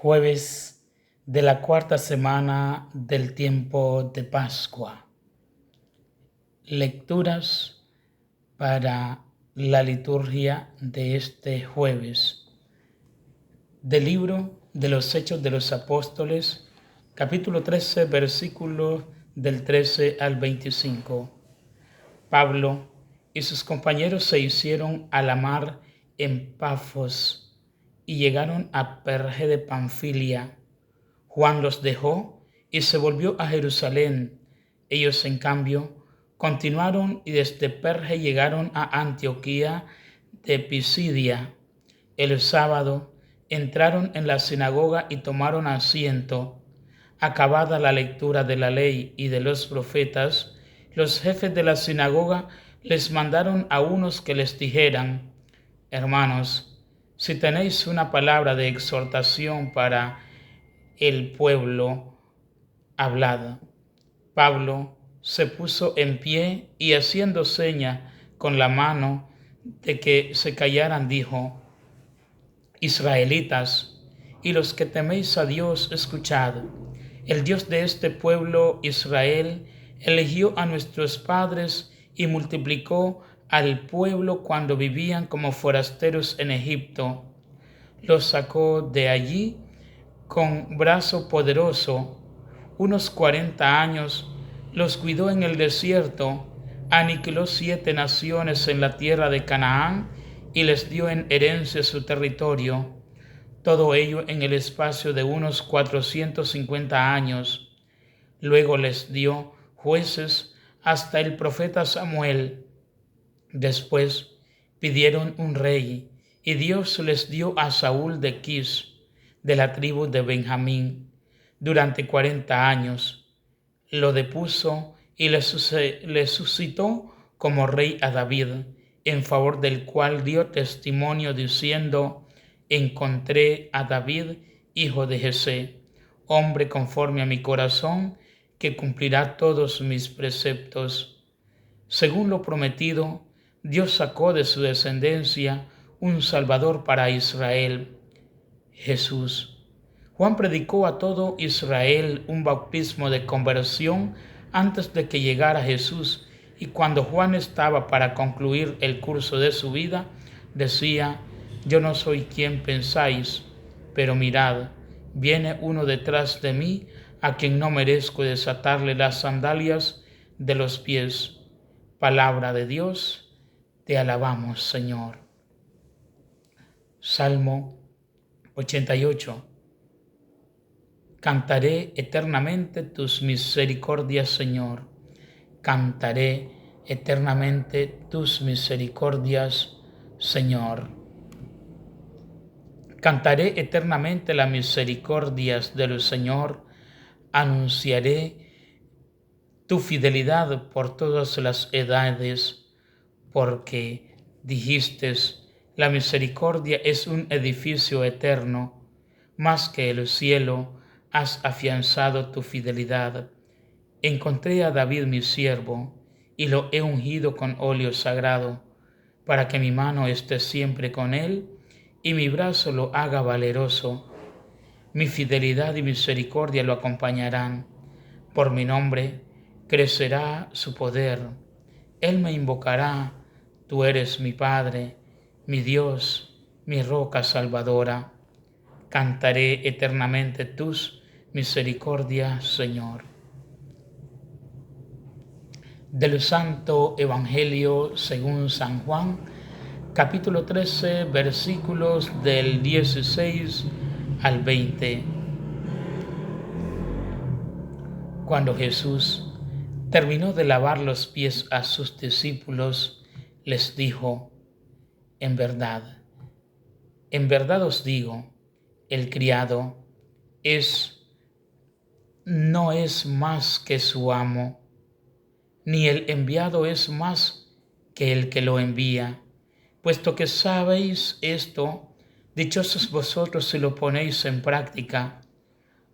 Jueves de la cuarta semana del tiempo de Pascua. Lecturas para la liturgia de este jueves. Del libro de los Hechos de los Apóstoles, capítulo 13, versículos del 13 al 25. Pablo y sus compañeros se hicieron a la mar en Pafos y llegaron a Perge de Panfilia. Juan los dejó y se volvió a Jerusalén. Ellos, en cambio, continuaron y desde Perge llegaron a Antioquía de Pisidia. El sábado entraron en la sinagoga y tomaron asiento. Acabada la lectura de la ley y de los profetas, los jefes de la sinagoga les mandaron a unos que les dijeran: Hermanos, si tenéis una palabra de exhortación para el pueblo, hablad. Pablo se puso en pie y, haciendo seña con la mano de que se callaran, dijo: Israelitas, y los que teméis a Dios, escuchad. El Dios de este pueblo, Israel, eligió a nuestros padres y multiplicó al pueblo cuando vivían como forasteros en Egipto. Los sacó de allí con brazo poderoso. Unos 40 años los cuidó en el desierto, aniquiló 7 naciones en la tierra de Canaán y les dio en herencia su territorio. Todo ello en el espacio de unos 450 años. Luego les dio jueces hasta el profeta Samuel. Después pidieron un rey, y Dios les dio a Saúl de Quis, de la tribu de Benjamín. Durante 40 años lo depuso y le suscitó como rey a David, en favor del cual dio testimonio diciendo: Encontré a David, hijo de Jesé, hombre conforme a mi corazón, que cumplirá todos mis preceptos. Según lo prometido, Dios sacó de su descendencia un Salvador para Israel, Jesús. Juan predicó a todo Israel un bautismo de conversión antes de que llegara Jesús, y cuando Juan estaba para concluir el curso de su vida, decía: Yo no soy quien pensáis, pero mirad, viene uno detrás de mí, a quien no merezco desatarle las sandalias de los pies. Palabra de Dios, te alabamos, Señor. Salmo 88. Cantaré eternamente tus misericordias, Señor. Cantaré eternamente tus misericordias, Señor. Cantaré eternamente las misericordias del Señor. Anunciaré tu fidelidad por todas las edades, porque dijiste: la misericordia es un edificio eterno, más que el cielo has afianzado tu fidelidad. Encontré a David mi siervo, y lo he ungido con óleo sagrado, para que mi mano esté siempre con él, y mi brazo lo haga valeroso. Mi fidelidad y misericordia lo acompañarán. Por mi nombre crecerá su poder. Él me invocará: tú eres mi Padre, mi Dios, mi roca salvadora. Cantaré eternamente tus misericordias, Señor. Del Santo Evangelio según San Juan, capítulo 13, versículos del 16 al 20. Cuando Jesús terminó de lavar los pies a sus discípulos, les dijo: en verdad os digo, el criado no es más que su amo, ni el enviado es más que el que lo envía. Puesto que sabéis esto, dichosos vosotros si lo ponéis en práctica.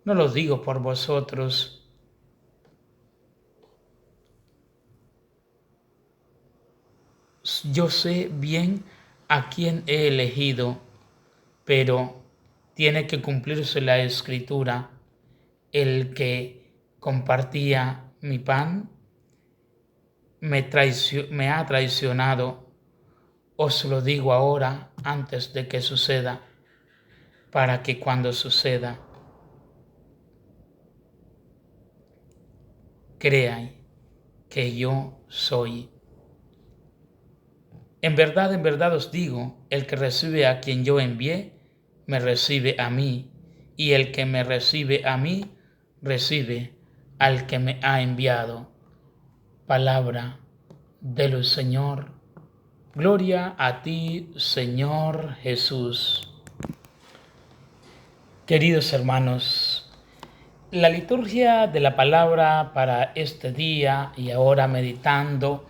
No lo digo por vosotros. Yo sé bien a quién he elegido, pero tiene que cumplirse la escritura: el que compartía mi pan me ha traicionado. Os lo digo ahora antes de que suceda, para que cuando suceda crean que yo soy. En verdad os digo, el que recibe a quien yo envié, me recibe a mí, y el que me recibe a mí, recibe al que me ha enviado. Palabra del Señor. Gloria a ti, Señor Jesús. Queridos hermanos, la liturgia de la palabra para este día, y ahora meditando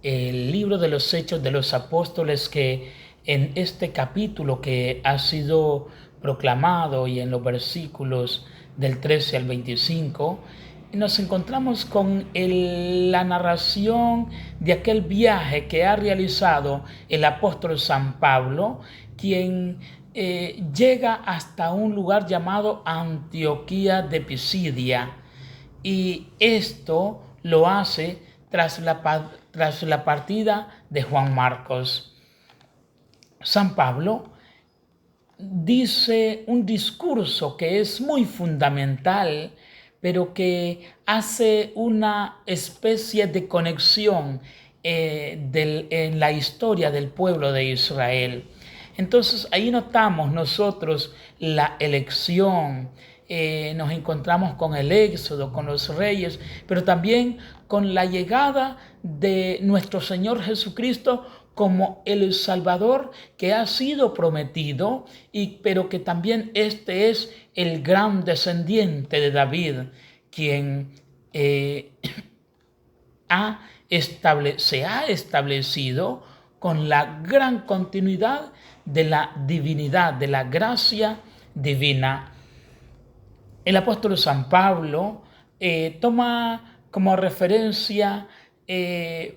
el libro de los Hechos de los Apóstoles, que en este capítulo que ha sido proclamado y en los versículos del 13 al 25, nos encontramos con la narración de aquel viaje que ha realizado el apóstol San Pablo, quien llega hasta un lugar llamado Antioquía de Pisidia, y esto lo hace tras la partida de Juan Marcos. San Pablo dice un discurso que es muy fundamental, pero que hace una especie de conexión en la historia del pueblo de Israel. Entonces ahí notamos nosotros la elección, nos encontramos con el éxodo, con los reyes, pero también con la llegada de nuestro Señor Jesucristo como el Salvador que ha sido prometido, pero que también este es el gran descendiente de David, quien se ha establecido con la gran continuidad de la divinidad, de la gracia divina. El apóstol San Pablo toma como referencia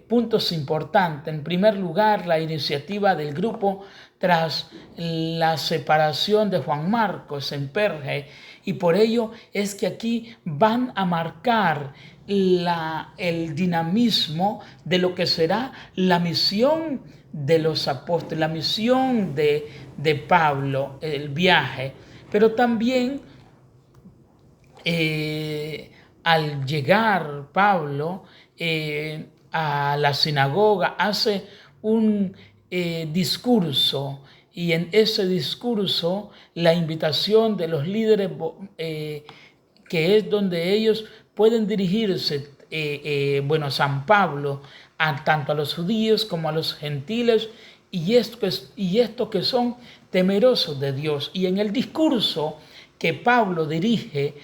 puntos importantes. En primer lugar, la iniciativa del grupo tras la separación de Juan Marcos en Perge, y por ello es que aquí van a marcar el dinamismo de lo que será la misión de los apóstoles, la misión de Pablo, el viaje. Pero también al llegar Pablo a la sinagoga, hace un discurso, y en ese discurso la invitación de los líderes, que es donde ellos pueden dirigirse, San Pablo, tanto a los judíos como a los gentiles, y estos que son temerosos de Dios. Y en el discurso que Pablo dirige,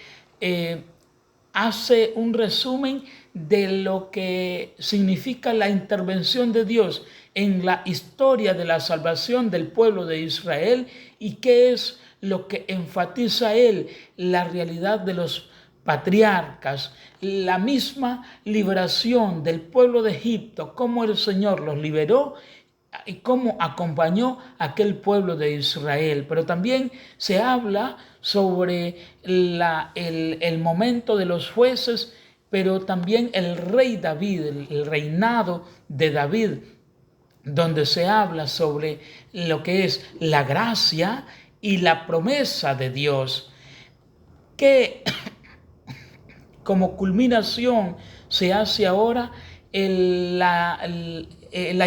hace un resumen de lo que significa la intervención de Dios en la historia de la salvación del pueblo de Israel, y qué es lo que enfatiza él: la realidad de los patriarcas, la misma liberación del pueblo de Egipto, cómo el Señor los liberó y cómo acompañó a aquel pueblo de Israel. Pero también se habla sobre el momento de los jueces, pero también el rey David, el reinado de David, donde se habla sobre lo que es la gracia y la promesa de Dios, que como culminación se hace ahora la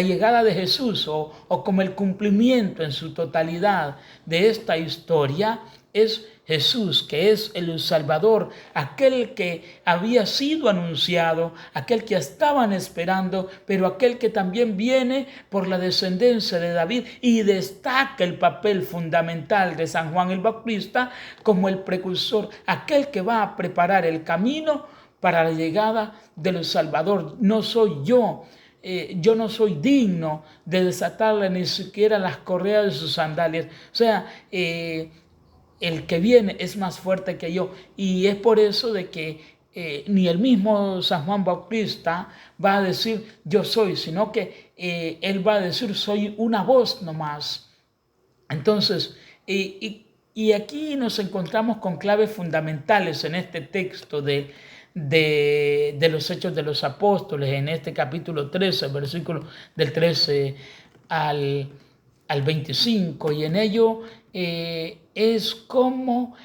llegada de Jesús, o como el cumplimiento en su totalidad de esta historia, es Jesús, que es el Salvador, aquel que había sido anunciado, aquel que estaban esperando, pero aquel que también viene por la descendencia de David, y destaca el papel fundamental de San Juan el Bautista como el precursor, aquel que va a preparar el camino para la llegada del Salvador. No soy yo. Yo no soy digno de desatarle ni siquiera las correas de sus sandalias. O sea, el que viene es más fuerte que yo. Y es por eso de que ni el mismo San Juan Bautista va a decir yo soy, sino que él va a decir soy una voz nomás. Entonces, y Y aquí nos encontramos con claves fundamentales en este texto de los Hechos de los Apóstoles, en este capítulo 13, versículo del 13 al 25, y en ello es como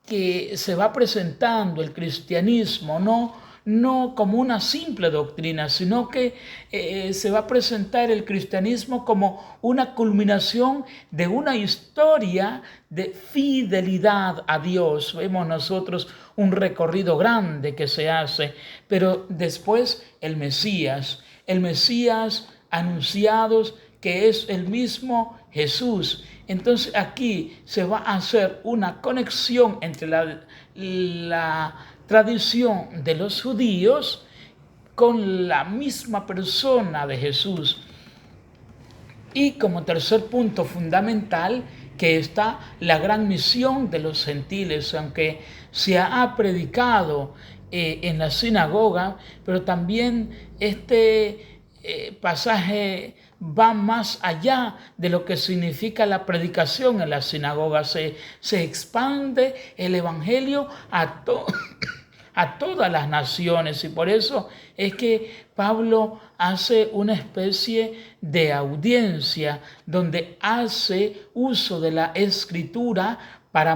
que se va presentando el cristianismo, no como una simple doctrina, sino que se va a presentar el cristianismo como una culminación de una historia de fidelidad a Dios. Vemos nosotros un recorrido grande que se hace, pero después el Mesías anunciados, que es el mismo Jesús. Entonces aquí se va a hacer una conexión entre la tradición de los judíos con la misma persona de Jesús. Y como tercer punto fundamental, que está la gran misión de los gentiles, aunque se ha predicado en la sinagoga, pero también este pasaje va más allá de lo que significa la predicación en la sinagoga. Se expande el evangelio a todas las naciones, y por eso es que Pablo hace una especie de audiencia donde hace uso de la escritura para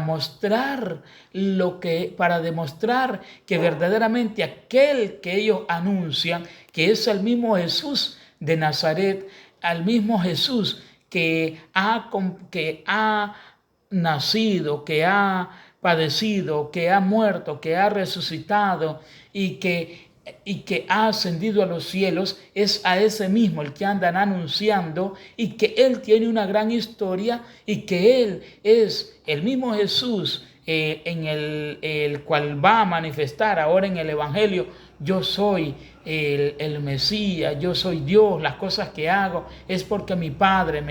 demostrar que verdaderamente aquel que ellos anuncian, que es el mismo Jesús de Nazaret, al mismo Jesús que ha nacido, que ha padecido, que ha muerto, que ha resucitado y que ha ascendido a los cielos, es a ese mismo el que andan anunciando, y que Él tiene una gran historia y que Él es el mismo Jesús en el cual va a manifestar ahora en el Evangelio: yo soy el Mesías, yo soy Dios, las cosas que hago es porque mi Padre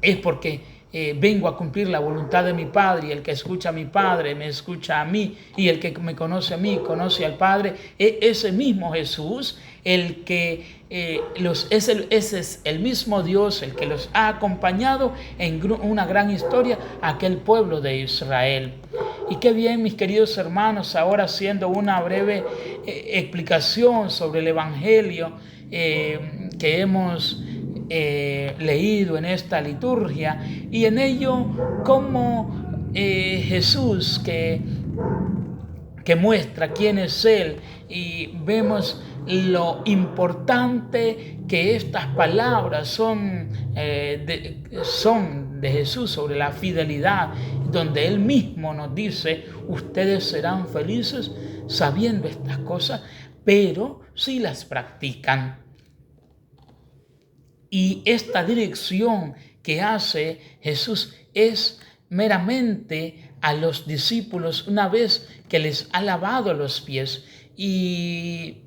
es porque vengo a cumplir la voluntad de mi Padre, y el que escucha a mi Padre me escucha a mí, y el que me conoce a mí conoce al Padre. Ese mismo Jesús, el que ese es el mismo Dios, el que los ha acompañado en una gran historia, aquel pueblo de Israel. Y qué bien, mis queridos hermanos, ahora haciendo una breve explicación sobre el Evangelio que hemos leído en esta liturgia, y en ello como Jesús que muestra quién es Él, y vemos lo importante que estas palabras son de Jesús sobre la fidelidad, donde Él mismo nos dice: ustedes serán felices sabiendo estas cosas, pero si las practican. Y esta dirección que hace Jesús es meramente a los discípulos una vez que les ha lavado los pies, y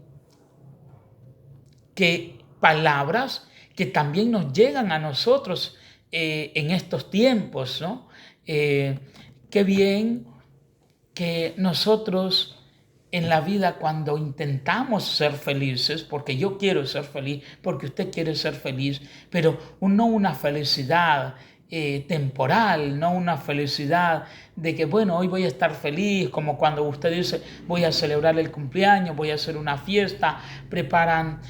que palabras que también nos llegan a nosotros en estos tiempos, ¿no? Qué bien que nosotros en la vida, cuando intentamos ser felices, porque yo quiero ser feliz, porque usted quiere ser feliz, pero no una felicidad temporal, no una felicidad de que, bueno, hoy voy a estar feliz, como cuando usted dice: voy a celebrar el cumpleaños, voy a hacer una fiesta, preparan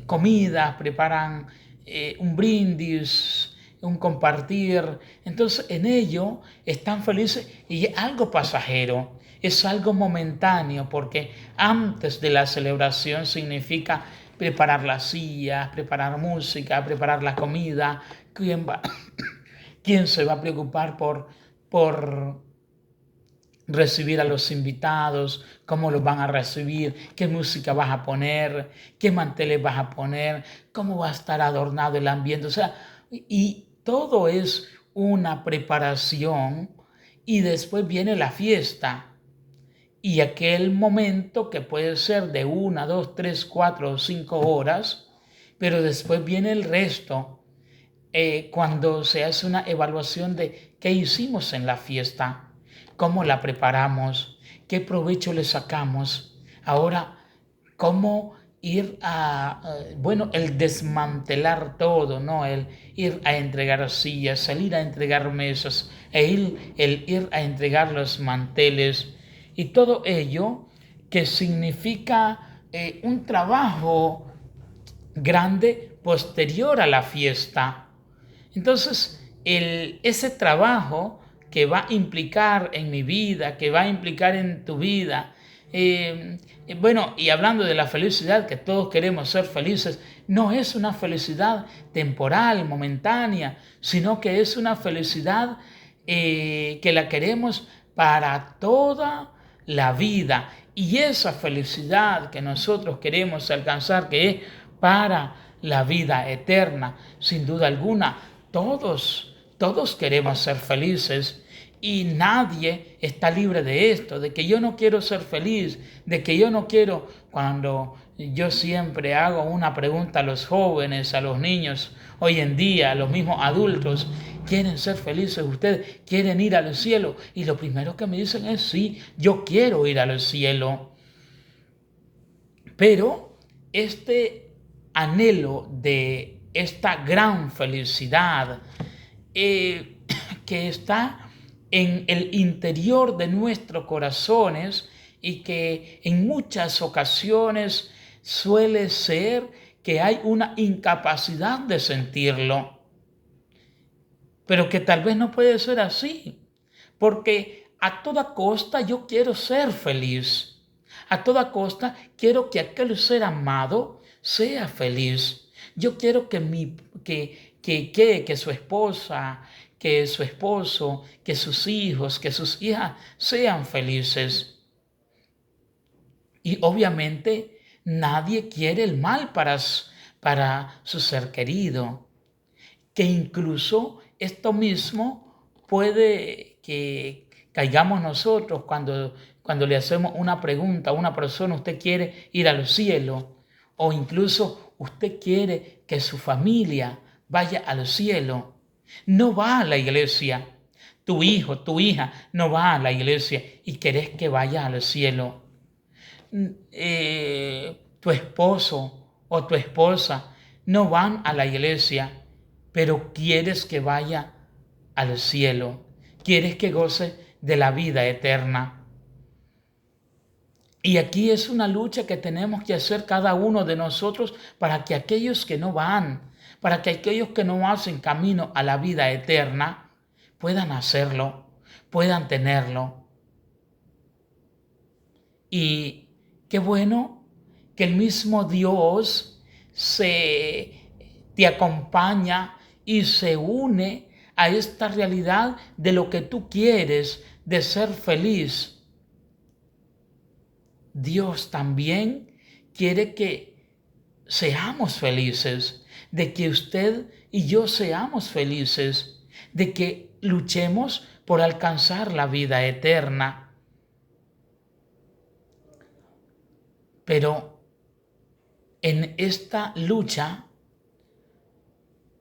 comidas, preparan un brindis, un compartir. Entonces en ello están felices, y es algo pasajero, es algo momentáneo, porque antes de la celebración significa preparar las sillas, preparar música, preparar la comida. ¿Quién se va a preocupar por recibir a los invitados? ¿Cómo los van a recibir? ¿Qué música vas a poner? ¿Qué manteles vas a poner? ¿Cómo va a estar adornado el ambiente? O sea, y todo es una preparación, y después viene la fiesta. Y aquel momento que puede ser de 1, 2, 3, 4 o 5 horas, pero después viene el resto, cuando se hace una evaluación de qué hicimos en la fiesta, cómo la preparamos, qué provecho le sacamos. Ahora, cómo el desmantelar todo, ¿no? El ir a entregar sillas, salir a entregar mesas, el ir a entregar los manteles y todo ello que significa un trabajo grande posterior a la fiesta. Entonces, ese trabajo que va a implicar en mi vida, que va a implicar en tu vida, y hablando de la felicidad, que todos queremos ser felices, no es una felicidad temporal, momentánea, sino que es una felicidad que la queremos para toda la vida. Y esa felicidad que nosotros queremos alcanzar, que es para la vida eterna, sin duda alguna, todos queremos ser felices y nadie está libre de esto, de que yo no quiero ser feliz, de que yo no quiero, cuando yo siempre hago una pregunta a los jóvenes, a los niños, hoy en día, a los mismos adultos, ¿quieren ser felices ustedes? ¿Quieren ir al cielo? Y lo primero que me dicen es, sí, yo quiero ir al cielo. Pero este anhelo de esta gran felicidad que está en el interior de nuestros corazones y que en muchas ocasiones suele ser que hay una incapacidad de sentirlo, pero que tal vez no puede ser así, porque a toda costa yo quiero ser feliz. A toda costa quiero que aquel ser amado sea feliz. Yo quiero que su esposa, que su esposo, que sus hijos, que sus hijas sean felices. Y obviamente nadie quiere el mal para su ser querido. Que incluso esto mismo puede que caigamos nosotros cuando le hacemos una pregunta a una persona, ¿usted quiere ir al cielo? O incluso usted quiere que su familia vaya al cielo. No va a la iglesia. Tu hijo, tu hija no va a la iglesia y querés que vaya al cielo. Tu esposo o tu esposa no van a la iglesia, pero quieres que vaya al cielo, quieres que goce de la vida eterna. Y aquí es una lucha que tenemos que hacer cada uno de nosotros para que aquellos que no van, para que aquellos que no hacen camino a la vida eterna, puedan hacerlo, puedan tenerlo. Y qué bueno que el mismo Dios te acompaña y se une a esta realidad de lo que tú quieres, de ser feliz. Dios también quiere que seamos felices, de que usted y yo seamos felices, de que luchemos por alcanzar la vida eterna. Pero en esta lucha,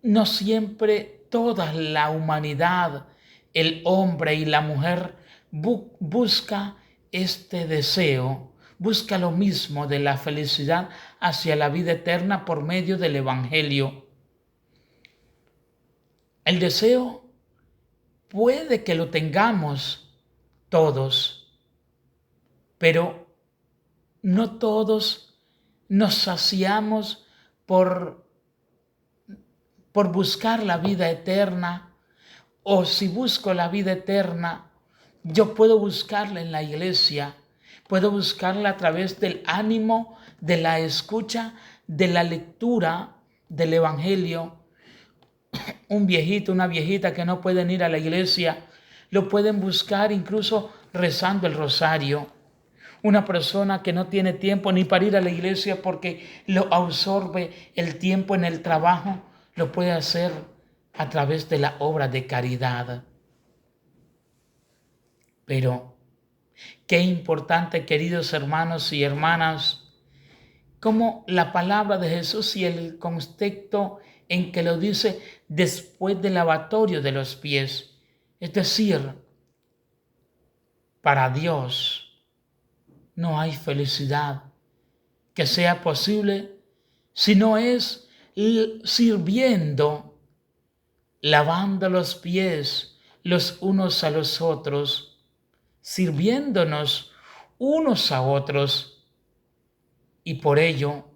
no siempre toda la humanidad, el hombre y la mujer, busca este deseo, busca lo mismo de la felicidad hacia la vida eterna por medio del Evangelio. El deseo puede que lo tengamos todos, pero no todos nos saciamos por buscar la vida eterna, o si busco la vida eterna, yo puedo buscarla en la iglesia, puedo buscarla a través del ánimo, de la escucha, de la lectura del Evangelio. Un viejito, una viejita que no pueden ir a la iglesia, lo pueden buscar incluso rezando el rosario. Una persona que no tiene tiempo ni para ir a la iglesia porque lo absorbe el tiempo en el trabajo, lo puede hacer a través de la obra de caridad. Pero qué importante, queridos hermanos y hermanas, como la palabra de Jesús y el contexto en que lo dice después del lavatorio de los pies. Es decir, para Dios no hay felicidad que sea posible si no es sirviendo, lavando los pies los unos a los otros, sirviéndonos unos a otros. Y por ello,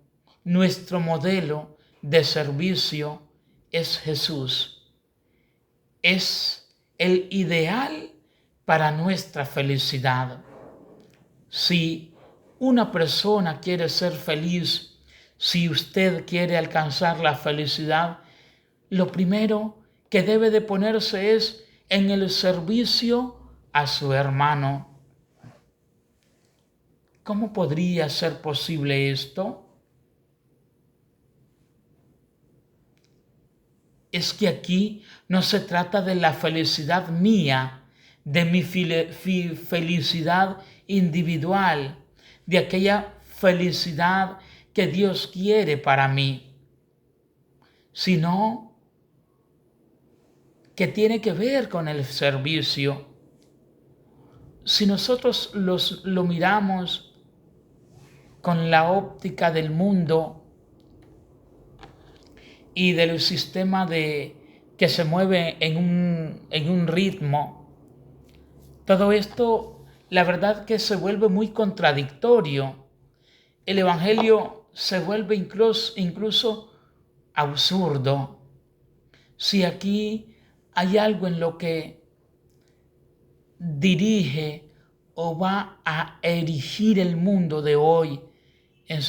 nuestro modelo de servicio es Jesús. Es el ideal para nuestra felicidad. Si una persona quiere ser feliz, si usted quiere alcanzar la felicidad, lo primero que debe de ponerse es en el servicio a su hermano. ¿Cómo podría ser posible esto? Es que aquí no se trata de la felicidad mía, de mi felicidad individual, de aquella felicidad que Dios quiere para mí, sino que tiene que ver con el servicio. Si nosotros lo miramos con la óptica del mundo y del sistema que se mueve en un ritmo, todo esto, la verdad que se vuelve muy contradictorio. El Evangelio se vuelve incluso absurdo. Si aquí hay algo en lo que dirige o va a erigir el mundo de hoy en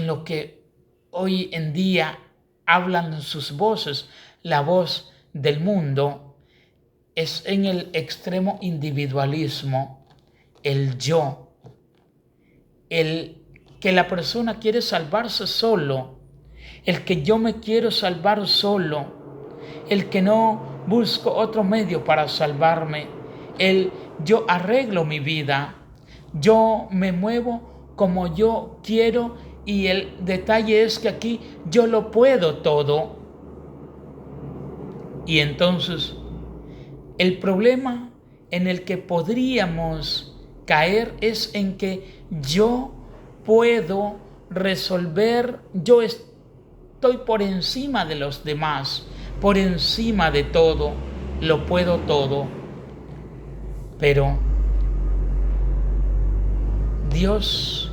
lo que hoy en día hablan sus voces, la voz del mundo, es en el extremo individualismo, el yo, el que la persona quiere salvarse solo, el que yo me quiero salvar solo, el que no busco otro medio para salvarme, el yo arreglo mi vida, yo me muevo como yo quiero y el detalle es que aquí yo lo puedo todo. Y entonces el problema en el que podríamos caer es en que yo puedo resolver, yo estoy por encima de los demás, por encima de todo, lo puedo todo. Pero Dios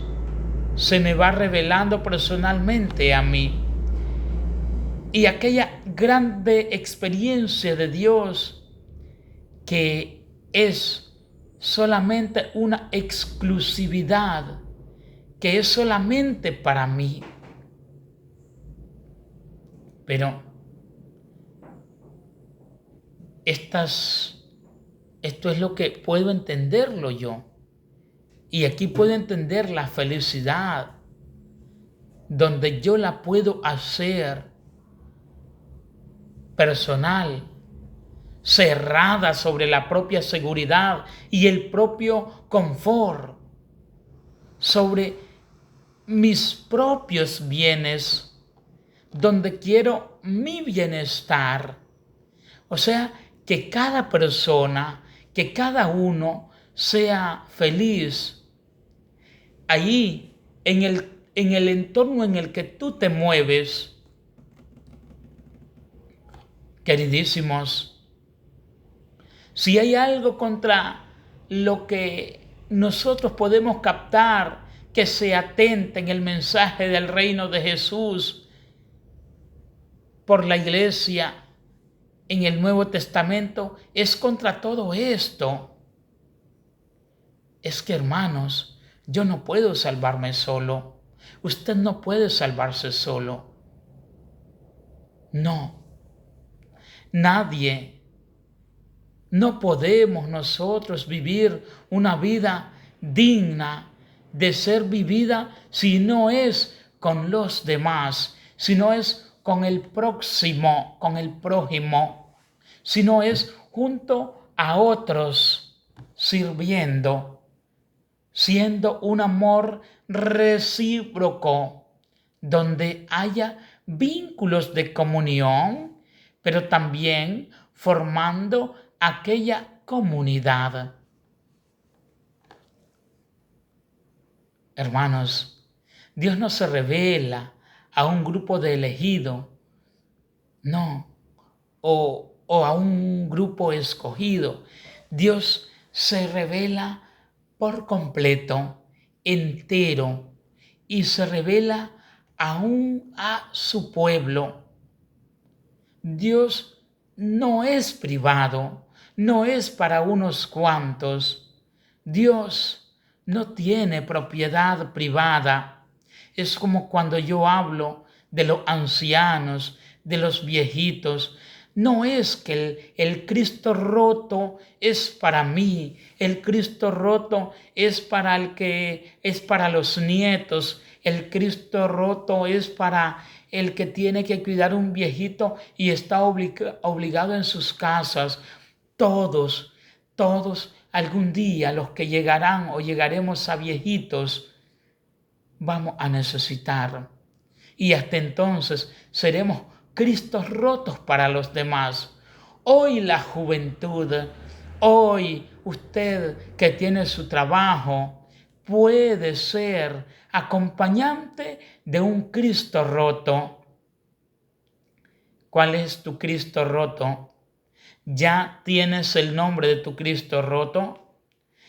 se me va revelando personalmente a mí. Y aquella grande experiencia de Dios que es solamente una exclusividad, que es solamente para mí. Pero esto es lo que puedo entenderlo yo. Y aquí puedo entender la felicidad, donde yo la puedo hacer personal, cerrada sobre la propia seguridad y el propio confort, sobre mis propios bienes, donde quiero mi bienestar. O sea, que cada persona, que cada uno sea feliz. Allí, en el entorno en el que tú te mueves, queridísimos, si hay algo contra lo que nosotros podemos captar que se atenta en el mensaje del reino de Jesús por la iglesia en el Nuevo Testamento, es contra todo esto. Es que, hermanos, yo no puedo salvarme solo. Usted no puede salvarse solo. No. Nadie. No podemos nosotros vivir una vida digna de ser vivida si no es con los demás, si no es con el próximo, con el prójimo, si no es junto a otros, sirviendo, siendo un amor recíproco, donde haya vínculos de comunión, pero también formando aquella comunidad. Hermanos, Dios no se revela a un grupo de elegidos, no, o a un grupo escogido. Dios se revela por completo, entero, y se revela aún a su pueblo. Dios no es privado, no es para unos cuantos. Dios no tiene propiedad privada. Es como cuando yo hablo de los ancianos, de los viejitos. No es que el Cristo roto es para mí, el Cristo roto es para los nietos, el Cristo roto es para el que tiene que cuidar un viejito y está obligado en sus casas. Todos, algún día los que llegarán o llegaremos a viejitos, vamos a necesitar. Y hasta entonces seremos Cristos rotos para los demás. Hoy la juventud, hoy usted que tiene su trabajo, puede ser acompañante de un Cristo roto. ¿Cuál es tu Cristo roto? ¿Ya tienes el nombre de tu Cristo roto?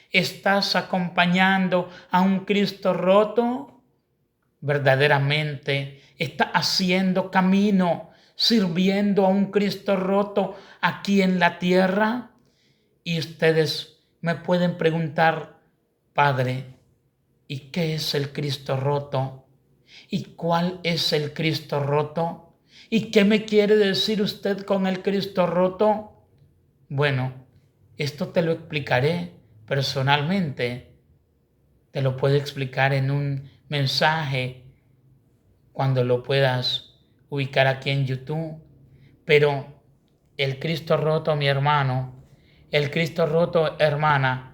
¿Estás acompañando a un Cristo roto? Verdaderamente está haciendo camino, sirviendo a un Cristo roto aquí en la tierra. Y ustedes me pueden preguntar, Padre, ¿y qué es el Cristo roto? ¿Y cuál es el Cristo roto? ¿Y qué me quiere decir usted con el Cristo roto? Bueno, esto te lo explicaré personalmente. Te lo puedo explicar en un mensaje cuando lo puedas ubicar aquí en YouTube. Pero el Cristo roto, mi hermano, el Cristo roto, hermana,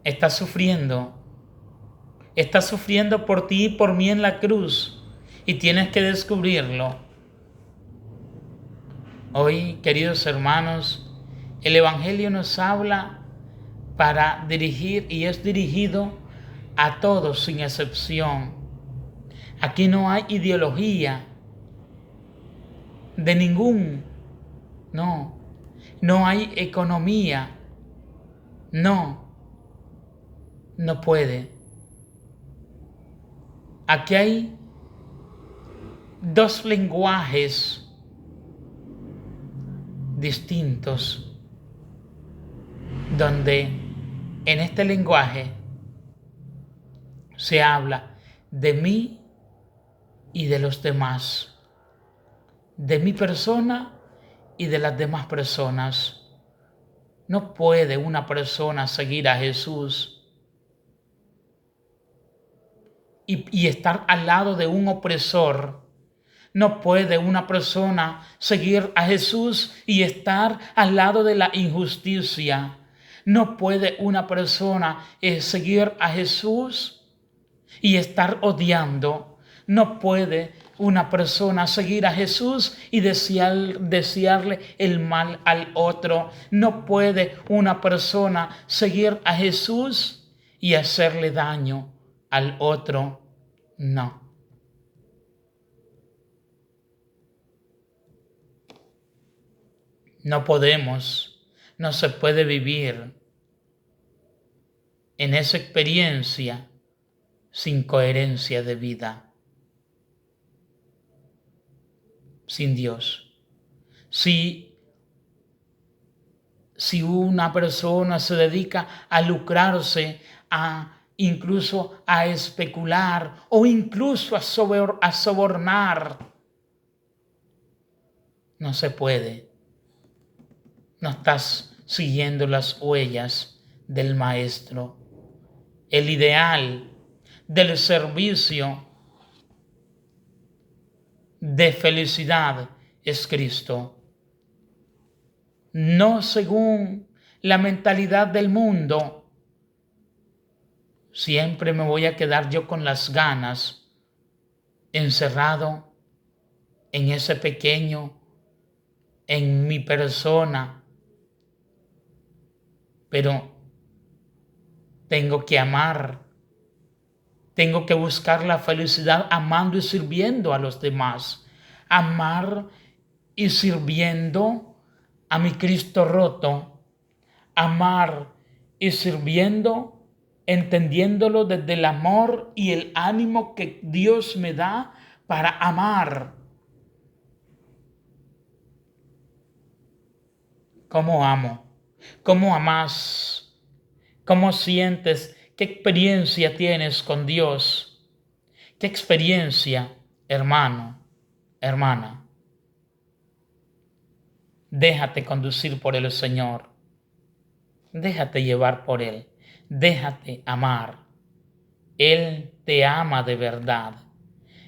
está sufriendo por ti y por mí en la cruz, y tienes que descubrirlo. Hoy, queridos hermanos, el Evangelio nos habla para dirigir y es dirigido a todos sin excepción. Aquí no hay ideología de no hay economía, no puede. Aquí hay dos lenguajes distintos, donde en este lenguaje se habla de mí y de los demás, de mi persona y de las demás personas. No puede una persona seguir a Jesús y estar al lado de un opresor. No puede una persona seguir a Jesús y estar al lado de la injusticia. No puede una persona seguir a Jesús y estar odiando. No puede una persona seguir a Jesús y desearle el mal al otro. No puede una persona seguir a Jesús y hacerle daño al otro. No. No podemos, no se puede vivir en esa experiencia sin coherencia de vida, sin Dios. Si una persona se dedica a lucrarse, incluso a especular o incluso a sobornar, no se puede. No estás siguiendo las huellas del Maestro. El ideal del servicio de felicidad es Cristo. No según la mentalidad del mundo. Siempre me voy a quedar yo con las ganas, encerrado en ese pequeño, en mi persona. Pero tengo que amar. Tengo que buscar la felicidad amando y sirviendo a los demás. Amar y sirviendo a mi Cristo roto. Amar y sirviendo, entendiéndolo desde el amor y el ánimo que Dios me da para amar. ¿Cómo amo? ¿Cómo amas? ¿Cómo sientes? ¿Qué experiencia tienes con Dios? ¿Qué experiencia, hermano, hermana? Déjate conducir por el Señor. Déjate llevar por Él. Déjate amar. Él te ama de verdad.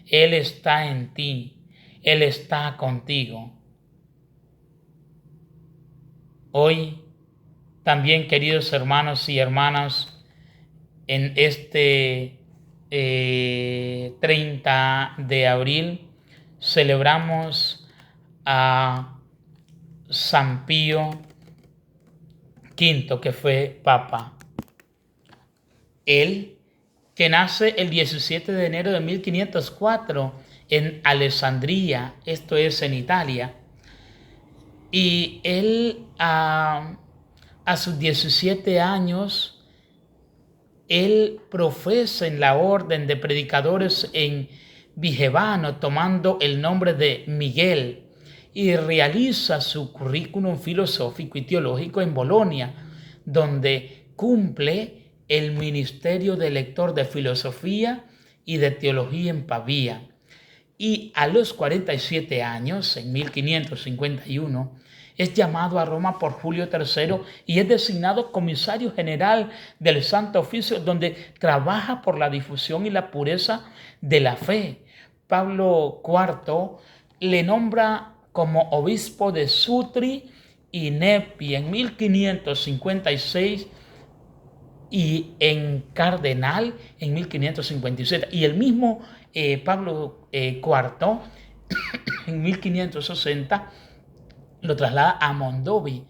Él está en ti. Él está contigo. Hoy también, queridos hermanos y hermanas, en este 30 de abril celebramos a San Pío V, que fue Papa. Él, que nace el 17 de enero de 1504 en Alessandria, esto es en Italia, y él a sus 17 años, él profesa en la orden de predicadores en Vigevano, tomando el nombre de Miguel, y realiza su currículum filosófico y teológico en Bolonia, donde cumple el ministerio de lector de filosofía y de teología en Pavía. Y a los 47 años, en 1551, es llamado a Roma por Julio III y es designado comisario general del Santo Oficio, donde trabaja por la difusión y la pureza de la fe. Pablo IV le nombra como obispo de Sutri y Nepi en 1556 y en cardenal en 1557. Y el mismo Pablo IV en 1560 lo traslada a Mondovi,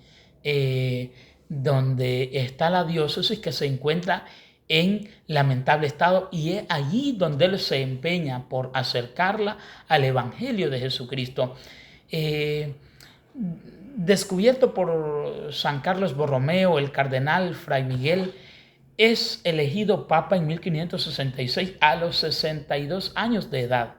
donde está la diócesis que se encuentra en lamentable estado, y es allí donde él se empeña por acercarla al Evangelio de Jesucristo. Descubierto por San Carlos Borromeo, el cardenal Fray Miguel es elegido papa en 1566 a los 62 años de edad.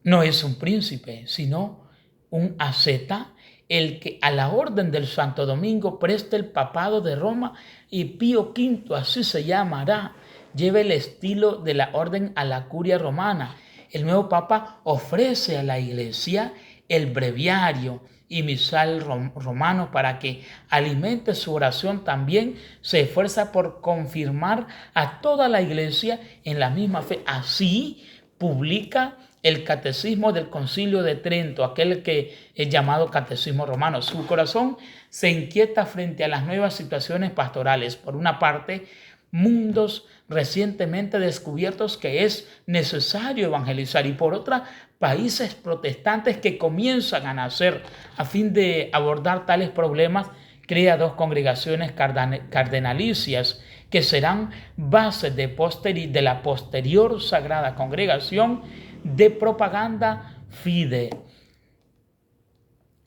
No es un príncipe, sino un asceta, el que a la orden del Santo Domingo presta el papado de Roma, y Pío V, así se llamará, lleva el estilo de la orden a la curia romana. El nuevo papa ofrece a la iglesia el breviario y misal romano para que alimente su oración. También se esfuerza por confirmar a toda la iglesia en la misma fe. Así publica el Catecismo del Concilio de Trento, aquel que es llamado Catecismo Romano. Su corazón se inquieta frente a las nuevas situaciones pastorales. Por una parte, mundos recientemente descubiertos que es necesario evangelizar, y por otra, países protestantes que comienzan a nacer. A fin de abordar tales problemas, crea dos congregaciones cardenalicias que serán base de la posterior Sagrada Congregación de Propaganda Fide.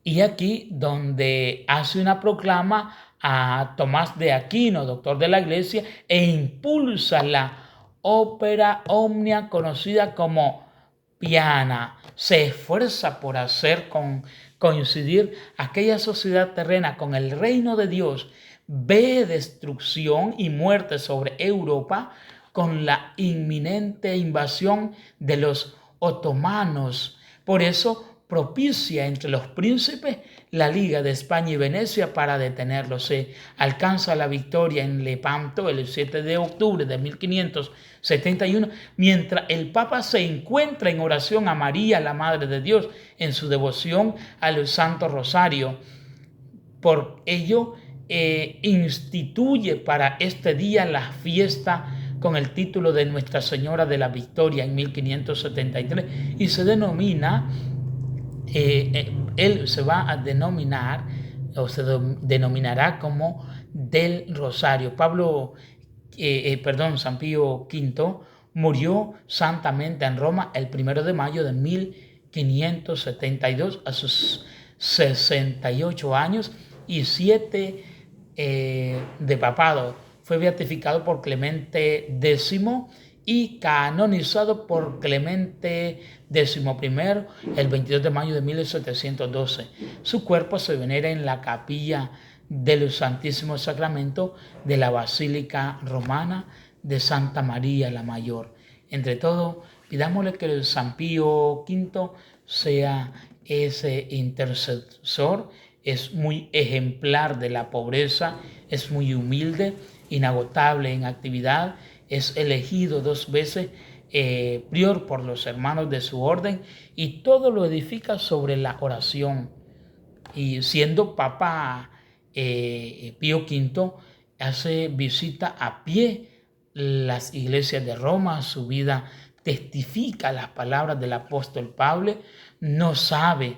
Y aquí donde hace una proclama a Tomás de Aquino, doctor de la Iglesia, e impulsa la Opera Omnia, conocida como Piana. Se esfuerza por hacer coincidir aquella sociedad terrena con el reino de Dios. Ve destrucción y muerte sobre Europa con la inminente invasión de los otomanos. Por eso propicia entre los príncipes la Liga de España y Venecia para detenerlos. Se alcanza la victoria en Lepanto el 7 de octubre de 1571, mientras el Papa se encuentra en oración a María, la Madre de Dios, en su devoción al Santo Rosario. Por ello, instituye para este día la fiesta con el título de Nuestra Señora de la Victoria en 1573, y se denomina, él se va a denominar o se denominará como del Rosario. San Pío V murió santamente en Roma el 1 de mayo de 1572 a sus 68 años y 7 de papado. Fue beatificado por Clemente X y canonizado por Clemente XI el 22 de mayo de 1712. Su cuerpo se venera en la capilla del Santísimo Sacramento de la Basílica Romana de Santa María la Mayor. Entre todo, pidámosle que el San Pío V sea ese intercesor. Es muy ejemplar de la pobreza, es muy humilde, inagotable en actividad, es elegido 2 veces prior por los hermanos de su orden y todo lo edifica sobre la oración. Y siendo Papa Pío V, hace visita a pie las iglesias de Roma, su vida testifica las palabras del apóstol Pablo, no sabe,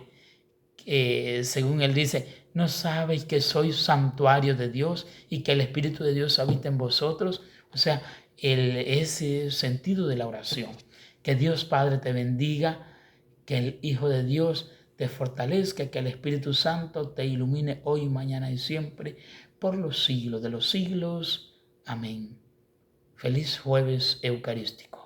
según él dice, no sabéis que sois santuario de Dios y que el Espíritu de Dios habita en vosotros. O sea, ese sentido de la oración. Que Dios Padre te bendiga, que el Hijo de Dios te fortalezca, que el Espíritu Santo te ilumine hoy, mañana y siempre, por los siglos de los siglos. Amén. Feliz jueves eucarístico.